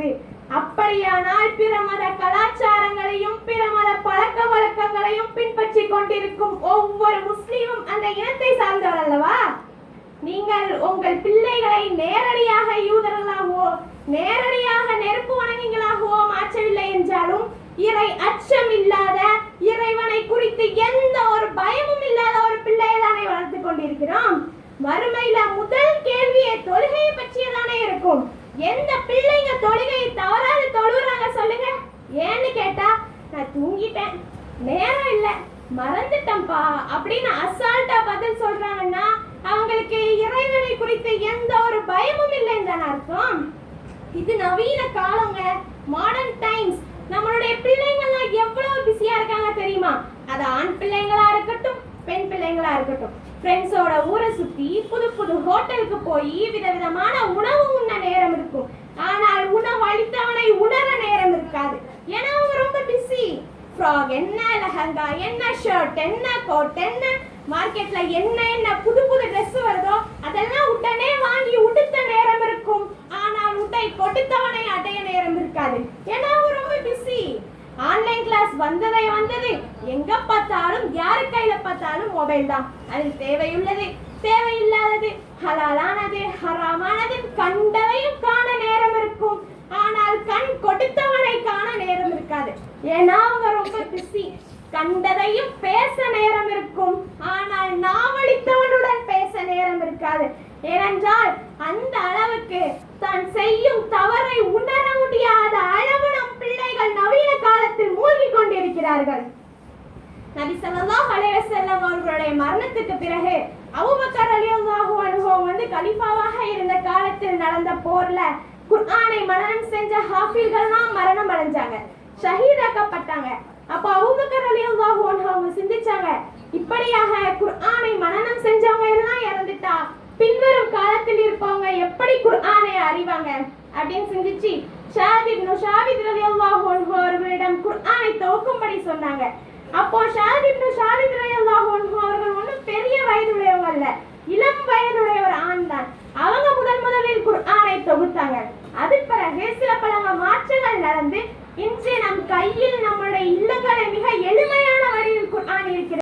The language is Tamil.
முடியாது. அப்படியானால் பிற மத கலாச்சாரங்களையும் பிற மத பழக்க வழக்கங்களையும் பின்பற்றி கொண்டிருக்கும் ஒவ்வொரு முஸ்லீமும் அந்த இனத்தை சார்ந்தவர் அல்லவா? நீங்கள் உங்கள் பிள்ளைகளை நேரடியாக யூதர்களாகவோ நேரடியாக நெருப்பு வணங்கிகளாகவோ மாற்றவில்லை என்றாலும் இறை அச்சம் இல்லாத, இறைவனை குறித்து எந்த ஒரு பயமும் இல்லாத ஒரு பிள்ளையை தானே வளர்த்து கொண்டிருக்கிறோம். மறுமையில முதல் கேள்வியை தொழுகையை பற்றியதானே இருக்கும். எந்த பிள்ளைங்க தொழுகையை தவறாது தொழுறாங்க சொல்லுங்க? ஏன்னு கேட்டா, நான் தூங்கிட்டேன், நேரம் இல்லை, மறந்துட்டேன்பா அப்படின்னு அசால்ட்டா பதில் சொல்றாங்கன்னா அவங்களுக்கு இறைவனை குறித்து எந்த ஒரு பயமும் இல்லைன்னு தானே அர்த்தம். இது நவீன காலங்க, மாடர்ன் டைம்ஸ். நம்மளுடைய பிள்ளைங்கள்லாம் எவ்வளவு பிஸியா இருக்காங்க தெரியுமா? அது ஆண் பிள்ளைங்களா இருக்கட்டும், பெண் பிள்ளைங்களா இருக்கட்டும், ஃப்ரெண்ட்ஸோட ஊரை சுத்தி புது புது ஹோட்டலுக்கு போய் விதவிதமான உணவு உண்ண நேரம் இருக்கும். ஆனால் உணவு அளித்தவனை உணர நேரம் இருக்காது. ஏன்னா அவங்க ரொம்ப பிஸி. ஃப்ராக் என்ன, லெஹங்கா என்ன, ஷர்ட் என்ன, கோட் என்ன, மார்க்கெட்ல என்ன புது புது ட்ரெஸ் வருதோ அதெல்லாம் உடனே வாங்கி உடுத்த நேரம் இருக்கும். ஆனால் உடை கொடுத்தவனை அடைய நேரம் இருக்காது. ஏன்னா அவங்க ரொம்ப பிஸி. ஆன்லைன் கிளாஸ் வந்தது, எங்க பார்த்தாலும் யாரு கையில பார்த்தாலும் மொபைல் தான். அதில் தேவையுள்ளது, தேவையில்லாதது, ஹலாலானது, ஹராமானது கண்டவையும் காண நேரம் இருக்கும். ஆனால் கண் கொடுத்தவனை காண நேரம் இருக்காது. ஏன்னா அவங்க ரொம்ப பிஸி. கண்டதையும் பேச நேரம் இருக்கும், ஆனால் நாவளித்தவனுடன் பேச நேரம் இருக்காது. ஏனென்றால் அந்த அளவுக்கு தான் செய்யும் தவறை உணர முடியாத அளவு நம் பிள்ளைகள் நவீன காலத்தில் மூழ்கி கொண்டிருக்கிறார்கள். நபி ஸல்லல்லாஹு அலைஹி வஸல்லம் அவர்களுடைய மரணத்துக்கு பிறகு அபூபக்கர் ரலியல்லாஹு அன்ஹு கலீஃபாவாக இருந்த காலத்தில் நடந்த போர்ல குர்ஆனை மனனம் செஞ்ச ஹாஃபில்கள்லாம் மரணம் அடைஞ்சாங்க, ஷஹீதாக்கப்பட்டாங்க. அப்ப அபூபக்கர் ரலியல்லாஹு அன்ஹு அவங்க சிந்திச்சாங்க, இப்படியாக குர்ஆனை மனனம் செஞ்சவங்க எல்லாம் இறந்துட்டா பின்வரும் காலத்தில் இருப்பவங்க எப்படி குர்ஆனை அறிவாங்க அப்படின்னு சிந்திச்சு ஷாஹித் ரலியல்லாஹு அன்ஹு அவர்களிடம் குர்ஆனை துவக்கும்படி சொன்னாங்க. அப்போ ஷாஹித் ரலியல்லாஹு அன்ஹு அவர்கள் ஒன்றும் பெரிய வயதுடையவங்க அல்ல, இளம் வயதுடைய ஒரு ஆண் தான். அவங்க முதலில் குர்ஆனை தொகுத்தாங்க. அதுக்கு பிறகு சில பல மாற்றங்கள் நடந்து இன்று நம் கையில் நம்முடைய இல்லங்களை மிக எளிமையான வடிவில் குர்ஆன் இருக்கிறது.